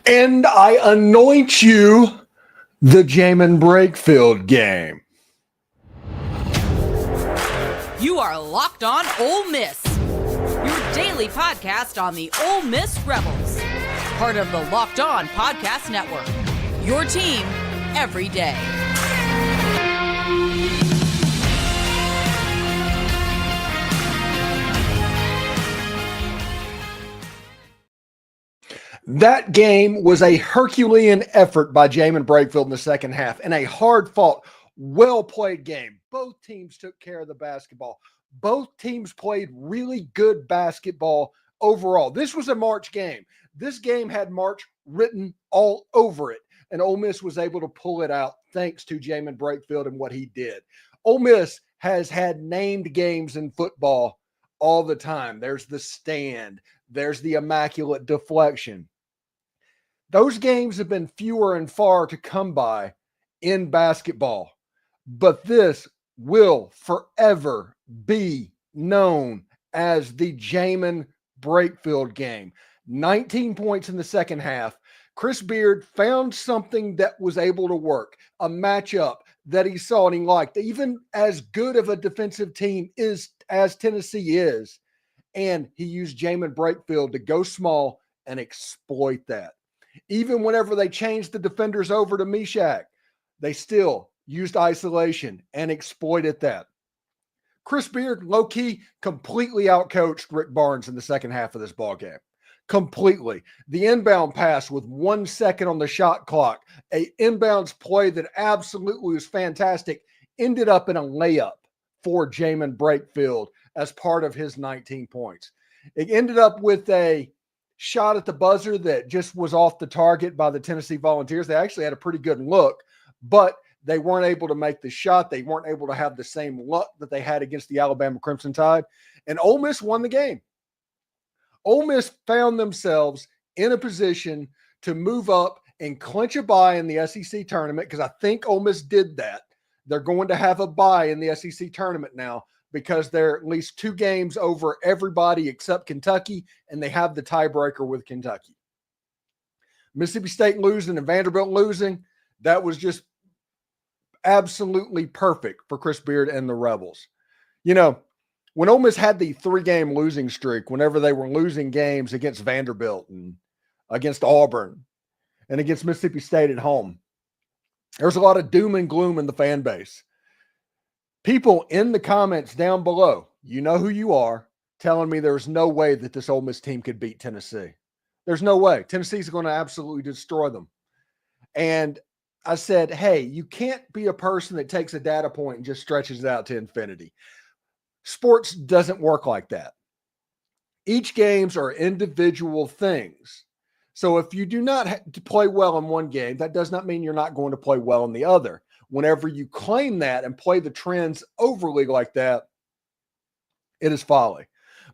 And I anoint you the Jaemyn Brakefield game. You are Locked On Ole Miss, your daily podcast on the Ole Miss Rebels. Part of the Locked On Podcast Network, your team every day. That game was a Herculean effort by Jaemyn Brakefield in the second half and a hard-fought, well-played game. Both teams took care of the basketball. Both teams played really good basketball overall. This was a March game. This game had March written all over it, and Ole Miss was able to pull it out thanks to Jaemyn Brakefield and what he did. Ole Miss has had named games in football all the time. There's the stand. There's the immaculate deflection. Those games have been fewer and far to come by in basketball, but this will forever be known as the Jaemyn Brakefield game. 19 points in the second half. Chris Beard found something that was able to work, a matchup that he saw and he liked. Even as good of a defensive team is as Tennessee is, and he used Jaemyn Brakefield to go small and exploit that. Even whenever they changed the defenders over to Meshach, they still used isolation and exploited that. Chris Beard, low-key, completely outcoached Rick Barnes in the second half of this ballgame. Completely. The inbound pass with 1 second on the shot clock, a inbounds play that absolutely was fantastic, ended up in a layup for Jaemyn Brakefield as part of his 19 points. It ended up with a shot at the buzzer that just was off the target by the Tennessee Volunteers. They actually had a pretty good look, but they weren't able to make the shot. They weren't able to have the same luck that they had against the Alabama Crimson Tide, and Ole Miss won the game. Ole Miss found themselves in a position to move up and clinch a bye in the SEC tournament because I think Ole Miss did that. They're going to have a bye in the SEC tournament now because they're at least 2 games over everybody except Kentucky, and they have the tiebreaker with Kentucky. Mississippi State losing and Vanderbilt losing, that was just absolutely perfect for Chris Beard and the Rebels. You know, when Ole Miss had the 3-game losing streak, whenever they were losing games against Vanderbilt and against Auburn and against Mississippi State at home, there was a lot of doom and gloom in the fan base. People in the comments down below, you know who you are, telling me there's no way that this Ole Miss team could beat Tennessee. There's no way. Tennessee's going to absolutely destroy them. And I said, hey, you can't be a person that takes a data point and just stretches it out to infinity. Sports doesn't work like that. Each games are individual things. So if you do not play well in one game, that does not mean you're not going to play well in the other. Whenever you claim that and play the trends overly like that, it is folly.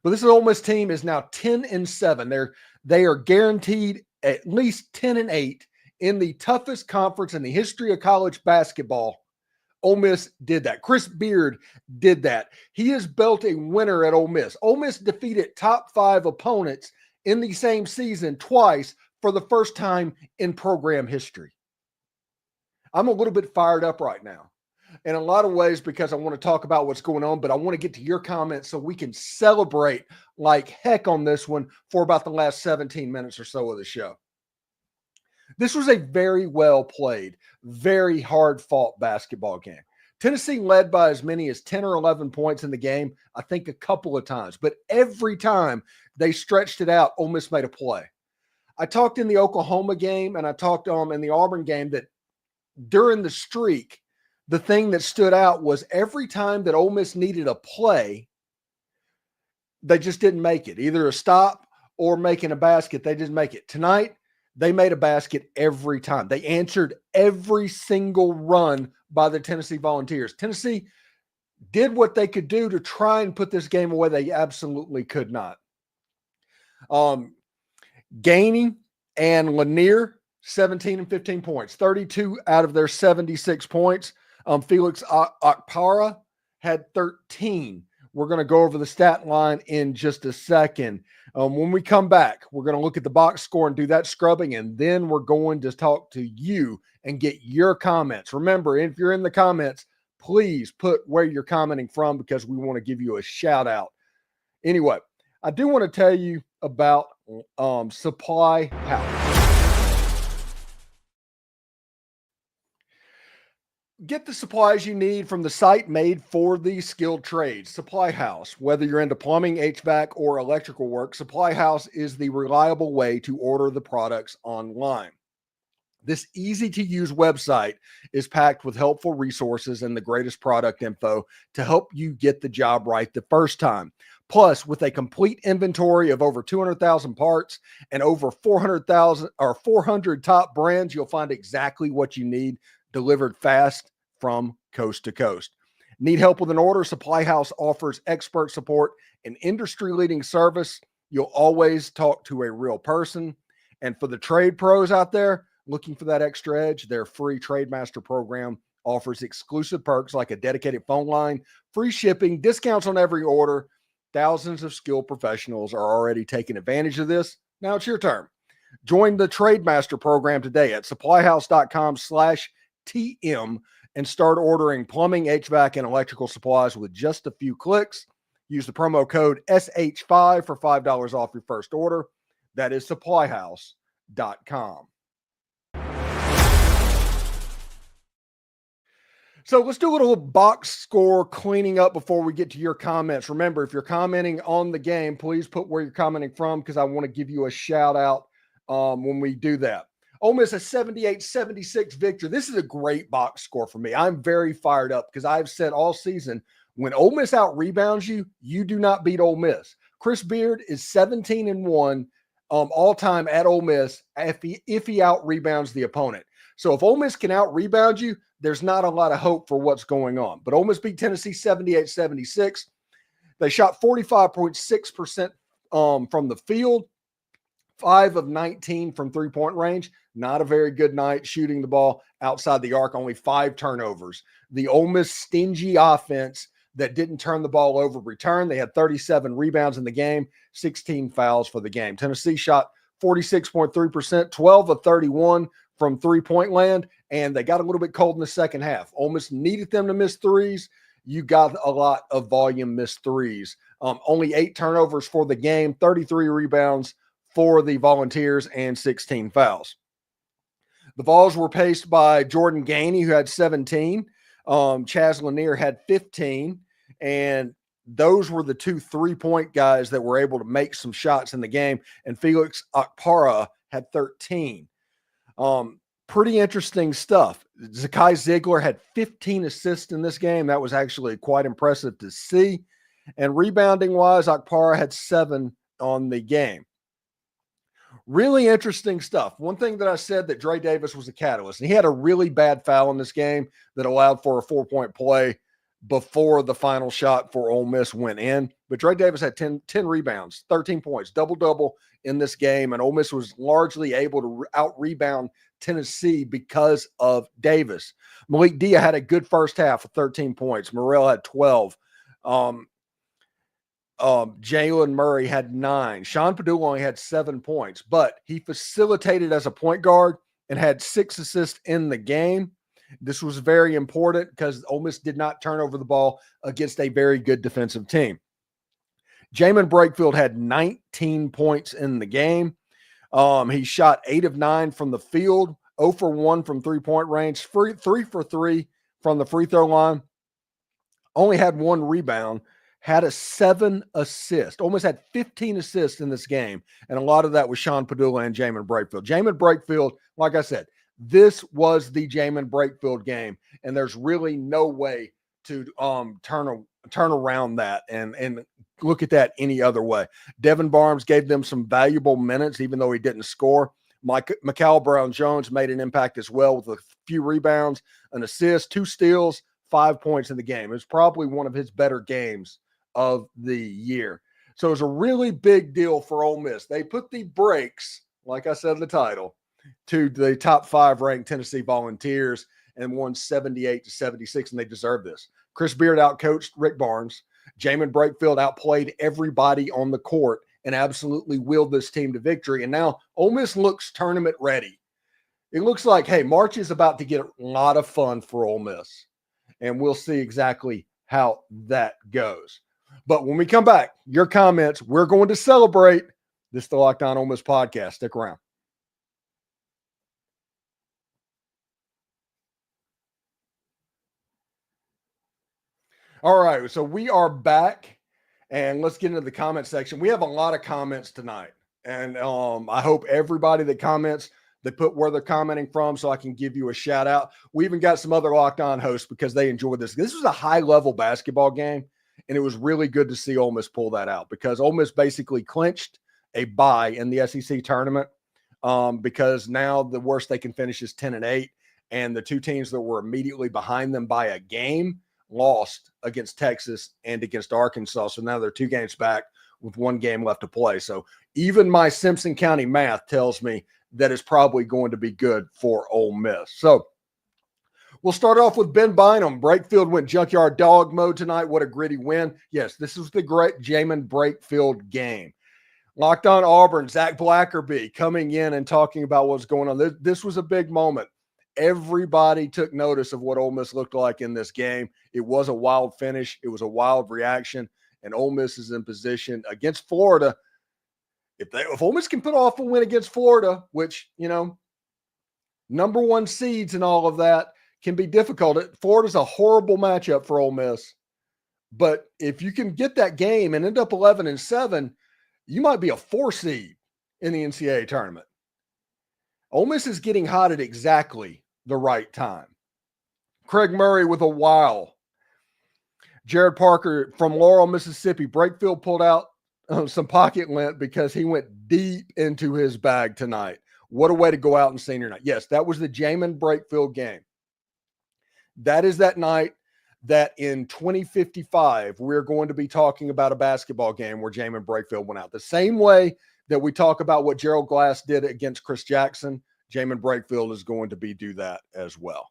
But this Ole Miss team is now 10-7. They are guaranteed at least 10-8 in the toughest conference in the history of college basketball. Ole Miss did that. Chris Beard did that. He has built a winner at Ole Miss. Ole Miss defeated top 5 opponents in the same season twice for the first time in program history. I'm a little bit fired up right now in a lot of ways because I want to talk about what's going on, but I want to get to your comments so we can celebrate like heck on this one for about the last 17 minutes or so of the show. This was a very well played, very hard fought basketball game. Tennessee led by as many as 10 or 11 points in the game, I think a couple of times, but every time they stretched it out, Ole Miss made a play. I talked in the Oklahoma game and I talked in the Auburn game that during the streak, the thing that stood out was every time that Ole Miss needed a play, they just didn't make it. Either a stop or making a basket, they didn't make it. Tonight, they made a basket every time. They answered every single run by the Tennessee Volunteers. Tennessee did what they could do to try and put this game away. They absolutely could not. Gainey and Lanier, 17 and 15 points, 32 out of their 76 points. Felix Okpara had 13 We're going to go over the stat line in just a second. When we come back, we're going to look at the box score and do that scrubbing, and then we're going to talk to you and get your comments. Remember, if you're in the comments, please put where you're commenting from because we want to give you a shout out. Anyway, I do want to tell you about Supply House. Get the supplies you need from the site made for the skilled trades, Supply House. Whether you're into plumbing, HVAC, or electrical work, Supply House is the reliable way to order the products online. This easy-to-use website is packed with helpful resources and the greatest product info to help you get the job right the first time. Plus, with a complete inventory of over 200,000 parts and over 400 top brands, you'll find exactly what you need delivered fast from coast to coast. Need help with an order? Supply House offers expert support and industry-leading service. You'll always talk to a real person. And for the trade pros out there looking for that extra edge, their free TradeMaster program offers exclusive perks like a dedicated phone line, free shipping, discounts on every order. Thousands of skilled professionals are already taking advantage of this. Now it's your turn. Join the TradeMaster program today at supplyhouse.com/TM and start ordering plumbing, HVAC, and electrical supplies with just a few clicks. Use the promo code SH5 for $5 off your first order. That is supplyhouse.com. So let's do a little box score cleaning up before we get to your comments. Remember, if you're commenting on the game, please put where you're commenting from because I want to give you a shout out when we do that. Ole Miss a 78-76 victory. This is a great box score for me. I'm very fired up because I've said all season, when Ole Miss out rebounds you, you do not beat Ole Miss. Chris Beard is 17-1 all time at Ole Miss if he out rebounds the opponent. So if Ole Miss can out rebound you, there's not a lot of hope for what's going on. But Ole Miss beat Tennessee 78-76. They shot 45.6% from the field, 5 of 19 from three-point range. Not a very good night shooting the ball outside the arc, only 5 turnovers. The Ole Miss stingy offense that didn't turn the ball over returned. They had 37 rebounds in the game, 16 fouls for the game. Tennessee shot 46.3%, 12 of 31 from three-point land, and they got a little bit cold in the second half. Ole Miss needed them to miss threes. You got a lot of volume missed threes. Only 8 turnovers for the game, 33 rebounds for the Volunteers, and 16 fouls. The Vols were paced by Jordan Gainey, who had 17. Chaz Lanier had 15. And those were the 2 3-point guys that were able to make some shots in the game. And Felix Okpara had 13. Pretty interesting stuff. Zakai Ziegler had 15 assists in this game. That was actually quite impressive to see. And rebounding-wise, Okpara had 7 on the game. Really interesting stuff. One thing that I said that Dre Davis was a catalyst, and he had a really bad foul in this game that allowed for a 4-point play before the final shot for Ole Miss went in. But Dre Davis had 10 rebounds, 13 points, double-double in this game, and Ole Miss was largely able to out-rebound Tennessee because of Davis. Malik Dia had a good first half with 13 points. Morrell had 12. Jalen Murray had 9. Sean Padula only had 7 points, but he facilitated as a point guard and had 6 assists in the game. This was very important because Ole Miss did not turn over the ball against a very good defensive team. Jaemyn Brakefield had 19 points in the game. He shot 8 of 9 from the field, 0 for 1 from three-point range, 3 for 3 from the free throw line. Only had 1 rebound. Had a 7 assist, almost had 15 assists in this game. And a lot of that was Sean Padula and Jaemyn Brakefield. Jaemyn Brakefield, like I said, this was the Jaemyn Brakefield game. And there's really no way to turn around that and look at that any other way. Devin Barnes gave them some valuable minutes, even though he didn't score. Mikal Brown-Jones made an impact as well with a few rebounds, an assist, 2 steals, 5 points in the game. It was probably one of his better games of the year. So it was a really big deal for Ole Miss. They put the brakes, like I said in the title, to the top 5 ranked Tennessee Volunteers and won 78-76, and they deserve this. Chris Beard outcoached Rick Barnes. Jaemyn Brakefield outplayed everybody on the court and absolutely willed this team to victory. And now Ole Miss looks tournament ready. It looks like, hey, March is about to get a lot of fun for Ole Miss. And we'll see exactly how that goes. But when we come back, your comments, we're going to celebrate. This is the Locked On Ole Miss podcast. Stick around. All right, so we are back, and let's get into the comment section. We have a lot of comments tonight, and I hope everybody that comments, they put where they're commenting from so I can give you a shout out. We even got some other Locked On hosts because they enjoyed this. This was a high-level basketball game, and it was really good to see Ole Miss pull that out because Ole Miss basically clinched a bye in the SEC tournament because now the worst they can finish is 10-8, and the two teams that were immediately behind them by a game lost against Texas and against Arkansas. So now they're 2 games back with 1 game left to play. So even my Simpson County math tells me that it's probably going to be good for Ole Miss. So we'll start off with Ben Bynum. Brakefield went junkyard dog mode tonight. What a gritty win. Yes, this is the great Jaemyn Brakefield game. Locked On Auburn, Zach Blackerby coming in and talking about what's going on. This was a big moment. Everybody took notice of what Ole Miss looked like in this game. It was a wild finish. It was a wild reaction, and Ole Miss is in position against Florida. If Ole Miss can put off a win against Florida, which, you know, number 1 seeds and all of that can be difficult. Florida's a horrible matchup for Ole Miss. But if you can get that game and end up 11-7, you might be a 4 seed in the NCAA tournament. Ole Miss is getting hot at exactly the right time. Craig Murray with a wow. Jared Parker from Laurel, Mississippi. Brakefield pulled out some pocket lint because he went deep into his bag tonight. What a way to go out in senior night. Yes, that was the Jaemyn Brakefield game. That is that night that in 2055, we're going to be talking about a basketball game where Jaemyn Brakefield went out. The same way that we talk about what Gerald Glass did against Chris Jackson, Jaemyn Brakefield is going to do that as well.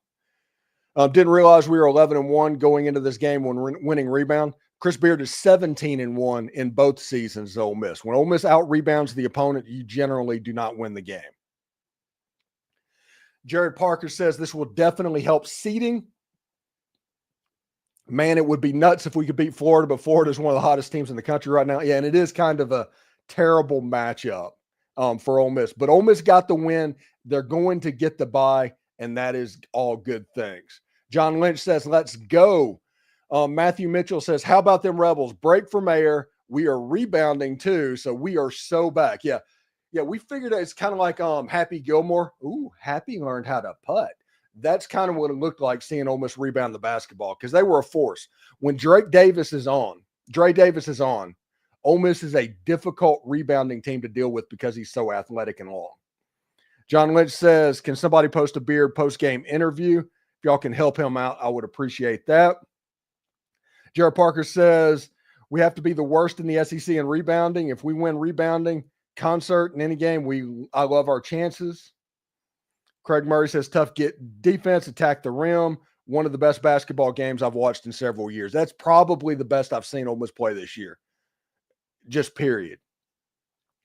Didn't realize we were 11-1 going into this game when winning rebound. Chris Beard is 17-1 in both seasons at Ole Miss. When Ole Miss out-rebounds the opponent, you generally do not win the game. Jared Parker says this will definitely help seeding. Man, it would be nuts if we could beat Florida, but Florida is one of the hottest teams in the country right now. Yeah, and it is kind of a terrible matchup for Ole Miss. But Ole Miss got the win. They're going to get the bye, and that is all good things. John Lynch says, let's go. Matthew Mitchell says, how about them Rebels? Break for mayor. We are rebounding too, so we are so back. Yeah, we figured it's kind of like Happy Gilmore. Ooh, Happy learned how to putt. That's kind of what it looked like seeing Ole Miss rebound the basketball because they were a force. When Dre Davis is on, Ole Miss is a difficult rebounding team to deal with because he's so athletic and long. John Lynch says, can somebody post a Beard post-game interview? If y'all can help him out, I would appreciate that. Jared Parker says, we have to be the worst in the SEC in rebounding. If we win rebounding, concert, in any game, I love our chances. Craig Murray says, tough get defense, attack the rim. One of the best basketball games I've watched in several years. That's probably the best I've seen Ole Miss play this year. Just period.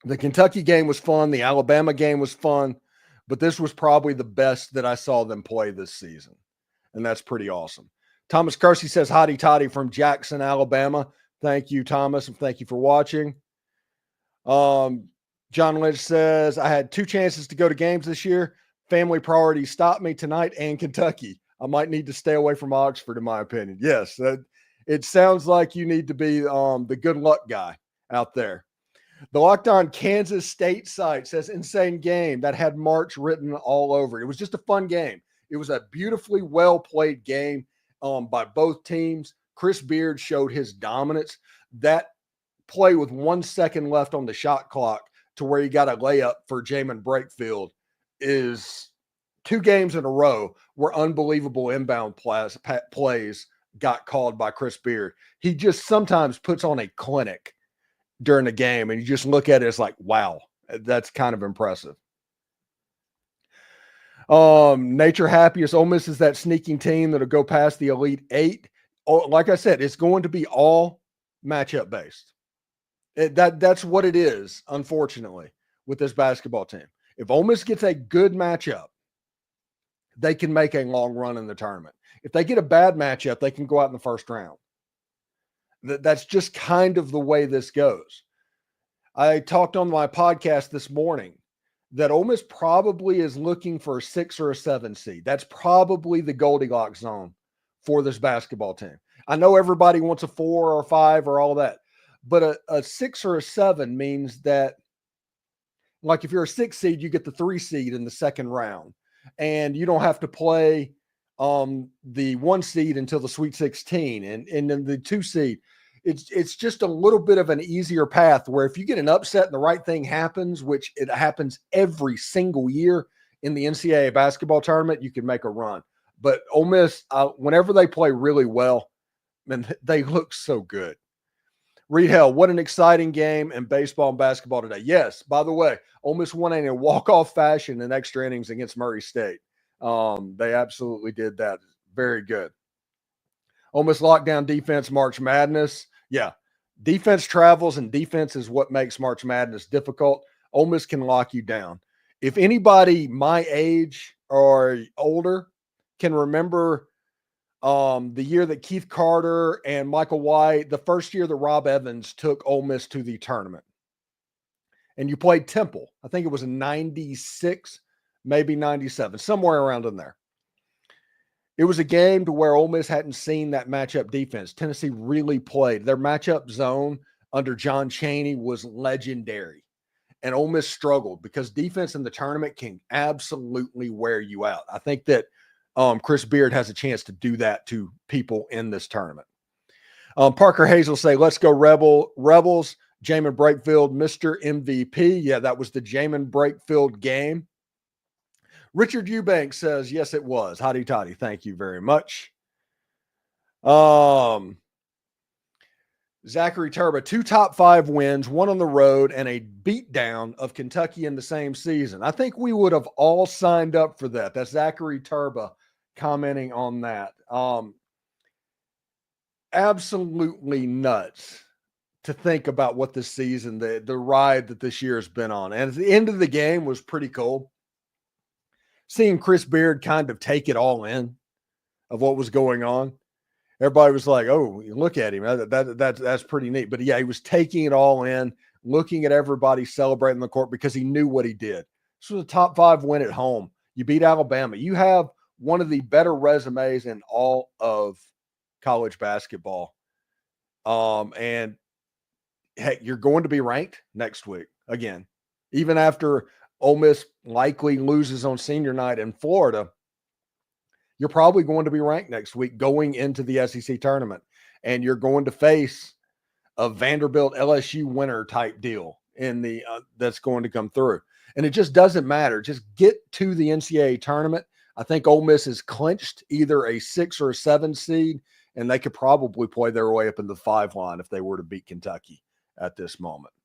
The Kentucky game was fun. The Alabama game was fun. But this was probably the best that I saw them play this season. And that's pretty awesome. Thomas Kersey says, hotty toddy from Jackson, Alabama. Thank you, Thomas, and thank you for watching. John Lynch says, I had 2 chances to go to games this year. Family priorities stopped me tonight and Kentucky. I might need to stay away from Oxford, in my opinion. Yes, it sounds like you need to be the good luck guy out there. The Locked On Kansas State site says, insane game that had March written all over. It was just a fun game. It was a beautifully well-played game by both teams. Chris Beard showed his dominance. That play with 1 second left on the shot clock to where he got a layup for Jaemyn Brakefield is 2 games in a row where unbelievable inbound plays got called by Chris Beard. He just sometimes puts on a clinic during the game, and you just look at it, it's like, wow, that's kind of impressive. Nature Happiest, Ole Miss is that sneaking team that'll go past the Elite 8. Oh, like I said, it's going to be all matchup based. That's what it is, unfortunately, with this basketball team. If Ole Miss gets a good matchup, they can make a long run in the tournament. If they get a bad matchup, they can go out in the first round. That's just kind of the way this goes. I talked on my podcast this morning that Ole Miss probably is looking for a 6 or a 7 seed. That's probably the Goldilocks zone for this basketball team. I know everybody wants a 4 or 5 or all that, but a 6 or a 7 means that, like, if you're a 6 seed, you get the 3 seed in the second round, and you don't have to play the 1 seed until the Sweet 16, and then the 2 seed. It's just a little bit of an easier path where if you get an upset and the right thing happens, which it happens every single year in the NCAA basketball tournament, you can make a run. But Ole Miss, whenever they play really well, man, they look so good. Reed Hell, what an exciting game in baseball and basketball today. Yes, by the way, Ole Miss won in a walk-off fashion in extra innings against Murray State. They absolutely did that. Very good. Ole Miss lockdown defense, March Madness. Yeah, defense travels, and defense is what makes March Madness difficult. Ole Miss can lock you down. If anybody my age or older can remember the year that Keith Carter and Michael White, the first year that Rob Evans took Ole Miss to the tournament, and you played Temple. I think it was in 96, maybe 97, somewhere around in there. It was a game to where Ole Miss hadn't seen that matchup defense. Tennessee really played. Their matchup zone under John Chaney was legendary. And Ole Miss struggled because defense in the tournament can absolutely wear you out. I think that Chris Beard has a chance to do that to people in this tournament. Parker Hayes will say, let's go Rebels. Jaemyn Brakefield, Mr. MVP. Yeah, that was the Jaemyn Brakefield game. Richard Eubank says, yes, it was. Hotty toddy. Thank you very much. Zachary Turba, 2 top 5 wins, 1 on the road, and a beatdown of Kentucky in the same season. I think we would have all signed up for that. That's Zachary Turba commenting on that. Absolutely nuts to think about what this season, the ride that this year has been on. And at the end of the game was pretty cool. Seeing Chris Beard kind of take it all in of what was going on. Everybody was like, oh, look at him. That's pretty neat. But yeah, he was taking it all in, looking at everybody celebrating the court because he knew what he did. This was a top 5 win at home. You beat Alabama. You have one of the better resumes in all of college basketball. And heck, you're going to be ranked next week again, even after Ole Miss likely loses on senior night in Florida. You're probably going to be ranked next week going into the SEC tournament, and you're going to face a Vanderbilt LSU winner type deal in the that's going to come through. And it just doesn't matter. Just get to the NCAA tournament. I think Ole Miss is clinched either a 6 or a 7 seed, and they could probably play their way up in the 5 line if they were to beat Kentucky at this moment.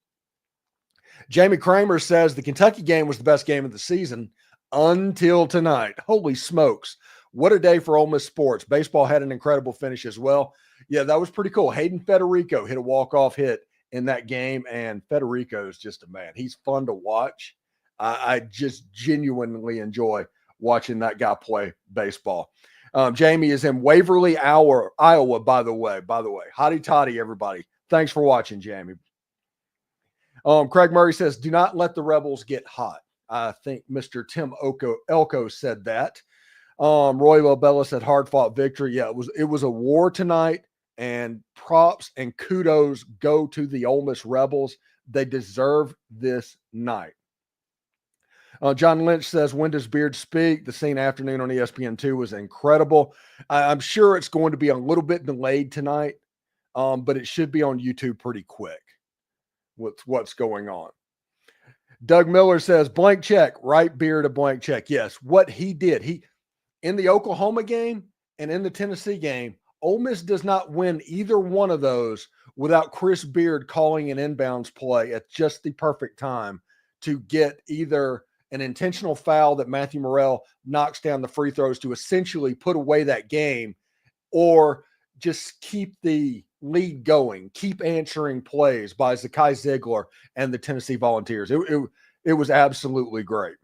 Jamie Kramer says the Kentucky game was the best game of the season until tonight. Holy smokes. What a day for Ole Miss sports. Baseball had an incredible finish as well. Yeah, that was pretty cool. Hayden Federico hit a walk-off hit in that game, and Federico is just a man. He's fun to watch. I just genuinely enjoy watching that guy play baseball. Jamie is in Waverly, Iowa, by the way. Hotty toddy, everybody. Thanks for watching, Jamie. Craig Murray says, do not let the Rebels get hot. I think Mr. Tim Elko said that. Roy Lobella said hard-fought victory. Yeah, it was a war tonight, and props and kudos go to the Ole Miss Rebels. They deserve this night. John Lynch says, when does Beard speak? The scene afternoon on ESPN2 was incredible. I'm sure it's going to be a little bit delayed tonight, but it should be on YouTube pretty quick with what's going on. Doug Miller says, blank check, right Beard a blank check. Yes, what he did. In the Oklahoma game and in the Tennessee game, Ole Miss does not win either one of those without Chris Beard calling an inbounds play at just the perfect time to get either an intentional foul that Matthew Morrell knocks down the free throws to essentially put away that game, or just keep the lead going, keep answering plays by Zakai Ziegler and the Tennessee Volunteers. It was absolutely great.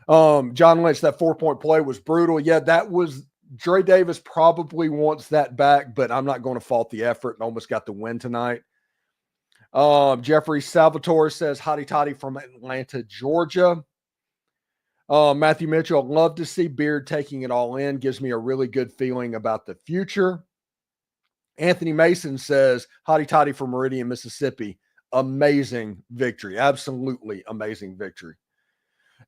John Lynch, that 4-point play was brutal. Yeah, that was Dre Davis probably wants that back, but I'm not going to fault the effort and almost got the win tonight. Jeffrey Salvatore says, hotty toddy from Atlanta, Georgia. Matthew Mitchell, I'd love to see Beard taking it all in. Gives me a really good feeling about the future. Anthony Mason says, hotty toddy from Meridian, Mississippi. Amazing victory. Absolutely amazing victory.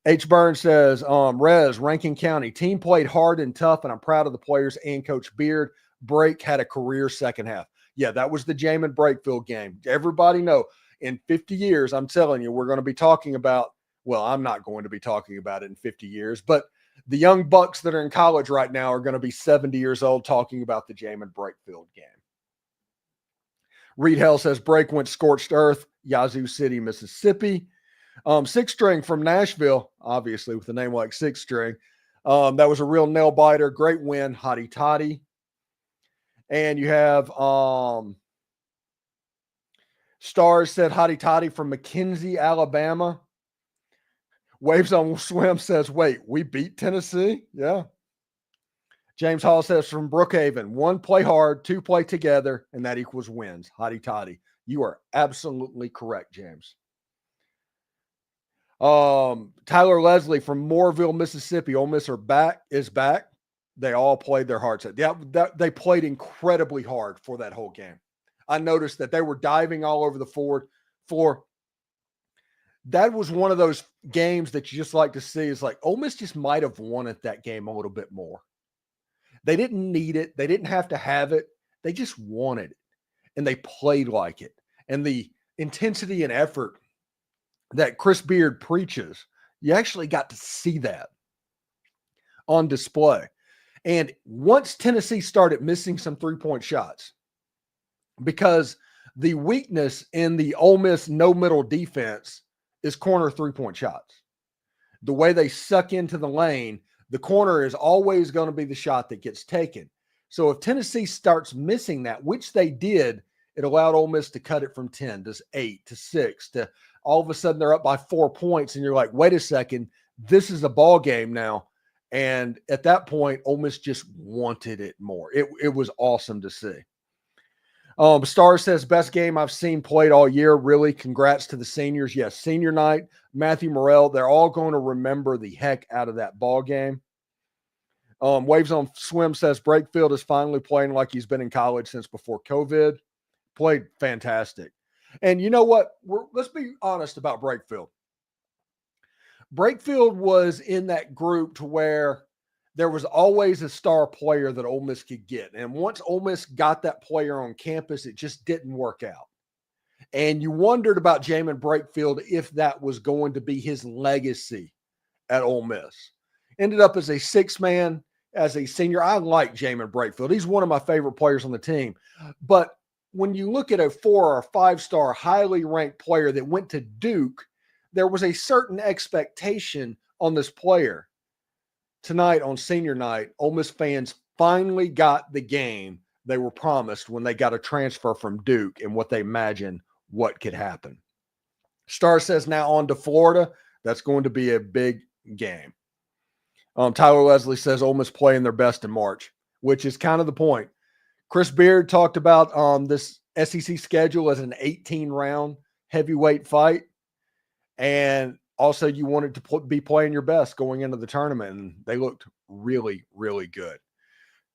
H. Burns says, Rez, Rankin County, team played hard and tough, and I'm proud of the players and Coach Beard. Brake had a career second half. Yeah, that was the Jaemyn Brakefield game. Everybody know, in 50 years, I'm telling you, we're going to be talking about, well, I'm not going to be talking about it in 50 years, but the young bucks that are in college right now are going to be 70 years old talking about the Jaemyn Brakefield game. Reed Hell says, Brake went scorched earth, Yazoo City, Mississippi. Six String from Nashville, obviously with a name like Six String. That was a real nail biter. Great win, hotty toddy. And you have Stars said hotty toddy from McKenzie, Alabama. Waves on Swim says, wait, we beat Tennessee? Yeah. James Hall says from Brookhaven, 1, play hard, 2, play together, and that equals wins. Hotty toddy. You are absolutely correct, James. Tyler Leslie from Mooreville, Mississippi. Ole Miss is back. They all played their hearts out. They played incredibly hard for that whole game. I noticed that they were diving all over the floor. That was one of those games that you just like to see. Is like Ole Miss just might have wanted that game a little bit more. They didn't need it. They didn't have to have it. They just wanted it, and they played like it. And the intensity and effort that Chris Beard preaches, you actually got to see that on display. And once Tennessee started missing some three-point shots, because the weakness in the Ole Miss no-middle defense is corner three-point shots. The way they suck into the lane, the corner is always going to be the shot that gets taken. So if Tennessee starts missing that, which they did, it allowed Ole Miss to cut it from 10 to 8 to 6 to all of a sudden they're up by 4 points. And you're like, wait a second, this is a ball game now. And at that point, Ole Miss just wanted it more. It was awesome to see. Star says, best game I've seen played all year. Really, congrats to the seniors. Yes, senior night, Matthew Morrell, they're all going to remember the heck out of that ball game. Waves on Swim says, Brakefield is finally playing like he's been in college since before COVID. Played fantastic. And you know what? Let's be honest about Brakefield. Brakefield was in that group to where there was always a star player that Ole Miss could get. And once Ole Miss got that player on campus, it just didn't work out. And you wondered about Jaemyn Brakefield if that was going to be his legacy at Ole Miss. Ended up as a six-man, as a senior. I like Jaemyn Brakefield. He's one of my favorite players on the team. But when you look at a 4 or 5-star highly ranked player that went to Duke, there was a certain expectation on this player. Tonight on senior night, Ole Miss fans finally got the game they were promised when they got a transfer from Duke and what they imagined what could happen. Star says now on to Florida. That's going to be a big game. Tyler Leslie says Ole Miss playing their best in March, which is kind of the point. Chris Beard talked about this SEC schedule as an 18-round heavyweight fight. And also you wanted to be playing your best going into the tournament, and they looked really, really good.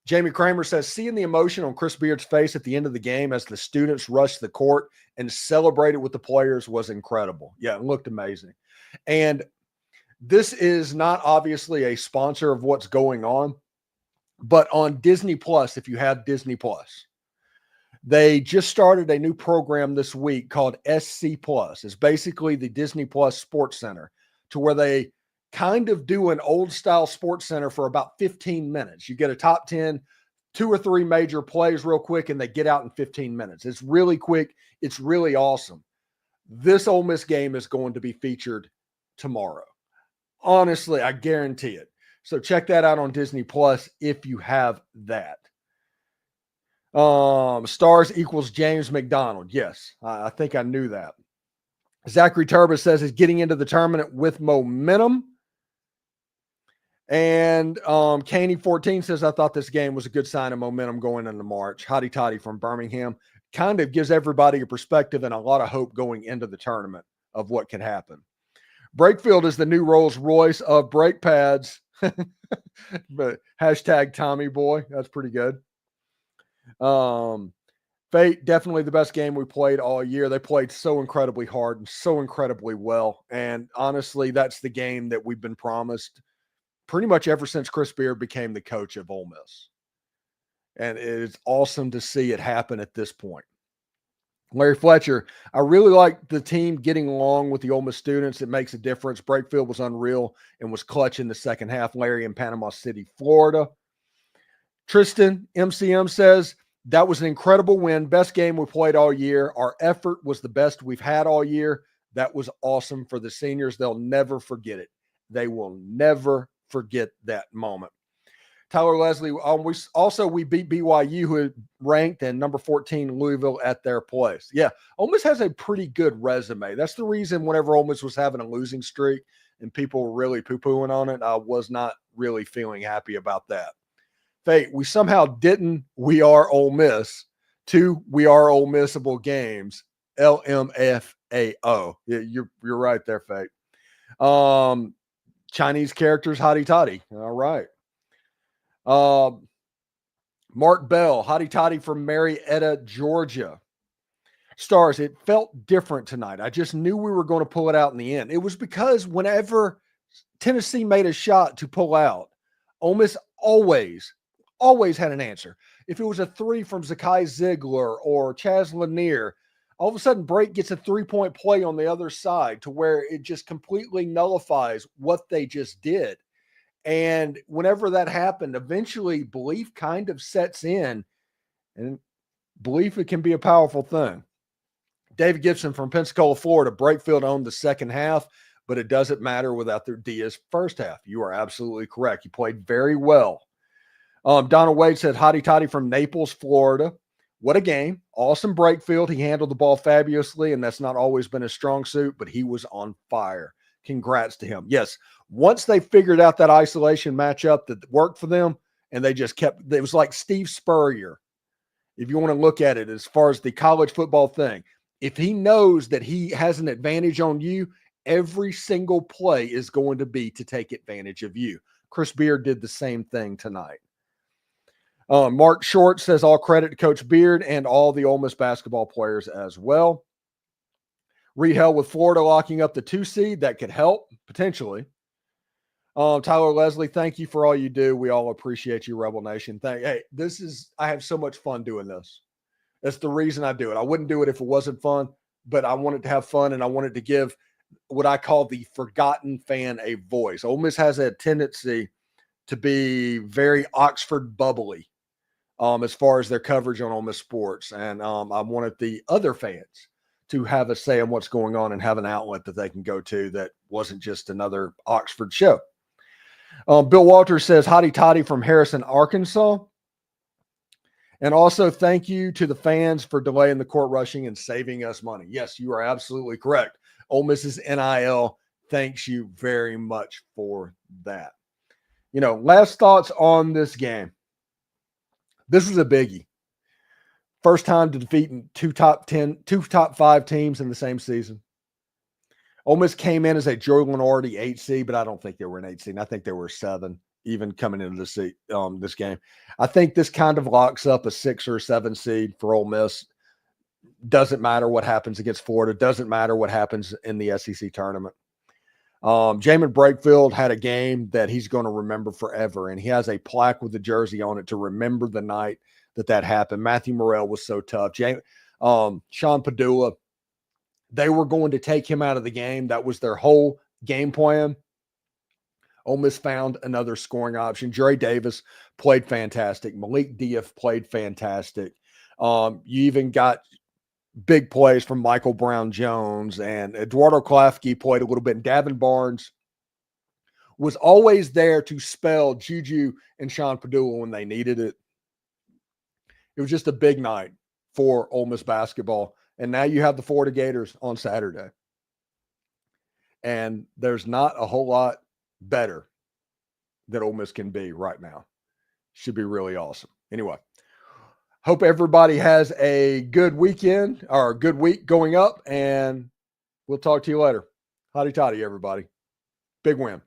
Jamie Kramer says, seeing the emotion on Chris Beard's face at the end of the game as the students rushed the court and celebrated with the players was incredible. Yeah, it looked amazing. And this is not obviously a sponsor of what's going on, but on Disney Plus, if you have Disney Plus, they just started a new program this week called SC Plus. It's basically the Disney Plus Sports Center, to where they kind of do an old style Sports Center for about 15 minutes. You get a top 10, 2 or 3 major plays real quick, and they get out in 15 minutes. It's really quick. It's really awesome. This Ole Miss game is going to be featured tomorrow. Honestly, I guarantee it. So check that out on Disney Plus if you have that. Stars equals James McDonald. Yes, I think I knew that. Zachary Turbis says he's getting into the tournament with momentum. And Caney14 says, I thought this game was a good sign of momentum going into March. Hotty Toddy from Birmingham. Kind of gives everybody a perspective and a lot of hope going into the tournament of what could happen. Brakefield is the new Rolls Royce of brake pads. But hashtag Tommy boy. That's pretty good. Fate, definitely the best game we played all year. They played so incredibly hard and so incredibly well. And honestly, that's the game that we've been promised pretty much ever since Chris Beard became the coach of Ole Miss. And it's awesome to see it happen at this point. Larry Fletcher, I really like the team getting along with the Ole Miss students. It makes a difference. Brakefield was unreal and was clutch in the second half. Larry in Panama City, Florida. Tristan, MCM says, that was an incredible win. Best game we played all year. Our effort was the best we've had all year. That was awesome for the seniors. They'll never forget it. They will never forget that moment. Tyler Leslie, we beat BYU, who had ranked and number 14 Louisville at their place. Yeah, Ole Miss has a pretty good resume. That's the reason whenever Ole Miss was having a losing streak and people were really poo-pooing on it, I was not really feeling happy about that. Fate, we somehow didn't We Are Ole Miss to We Are Ole Missable games, LMFAO. Yeah, you're right there, Fate. Chinese characters, hotty toddy. All right. Mark Bell, hotty toddy from Marietta, Georgia. Stars, it felt different tonight. I just knew we were going to pull it out in the end. It was because whenever Tennessee made a shot to pull out, Ole Miss always had an answer. If it was a three from Zakai Ziegler or Chaz Lanier, all of a sudden Brake gets a 3-point play on the other side to where it just completely nullifies what they just did. And whenever that happened, eventually belief kind of sets in, and belief, it can be a powerful thing. David Gibson from Pensacola, Florida. Brakefield owned the second half, but it doesn't matter without their Diaz first half. You are absolutely correct. He played very well. Donald Wade said, hotty toddy from Naples, Florida. What a game. Awesome Brakefield. He handled the ball fabulously, and that's not always been his strong suit, but he was on fire. Congrats to him. Yes, once they figured out that isolation matchup that worked for them, and they just kept, it was like Steve Spurrier, if you want to look at it as far as the college football thing. If he knows that he has an advantage on you, every single play is going to be to take advantage of you. Chris Beard did the same thing tonight. Mark Short says all credit to Coach Beard and all the Ole Miss basketball players as well. Reed Hell with Florida locking up the 2 seed. That could help, potentially. Tyler Leslie, thank you for all you do. We all appreciate you, Rebel Nation. I have so much fun doing this. That's the reason I do it. I wouldn't do it if it wasn't fun, but I wanted to have fun, and I wanted to give what I call the forgotten fan a voice. Ole Miss has a tendency to be very Oxford bubbly as far as their coverage on Ole Miss sports. And I wanted the other fans to have a say in what's going on and have an outlet that they can go to that wasn't just another Oxford show. Bill Walters says, hotty toddy from Harrison, Arkansas. And also thank you to the fans for delaying the court rushing and saving us money. Yes, you are absolutely correct. Ole Miss's NIL thanks you very much for that. Last thoughts on this game. This was a biggie. First time to defeat two top 5 teams in the same season. Ole Miss came in as a Joe Lenardi 8 seed, but I don't think they were an 8 seed. I think they were 7, even coming into this game. I think this kind of locks up a 6 or 7 seed for Ole Miss. Doesn't matter what happens against Florida. Doesn't matter what happens in the SEC tournament. Jaemyn Brakefield had a game that he's going to remember forever, and he has a plaque with the jersey on it to remember the night that happened. Matthew Morrell was so tough. Sean Padula, they were going to take him out of the game. That was their whole game plan. Ole Miss found another scoring option. Jerry Davis played fantastic. Malik Diaf played fantastic. You even got big plays from Michael Brown-Jones, and Eduardo Klafke played a little bit. And Davin Barnes was always there to spell Juju and Sean Padula when they needed it. It was just a big night for Ole Miss basketball. And now you have the Florida Gators on Saturday. And there's not a whole lot better that Ole Miss can be right now. Should be really awesome. Anyway, hope everybody has a good weekend or a good week going up, and we'll talk to you later. Hotty toddy, everybody. Big win.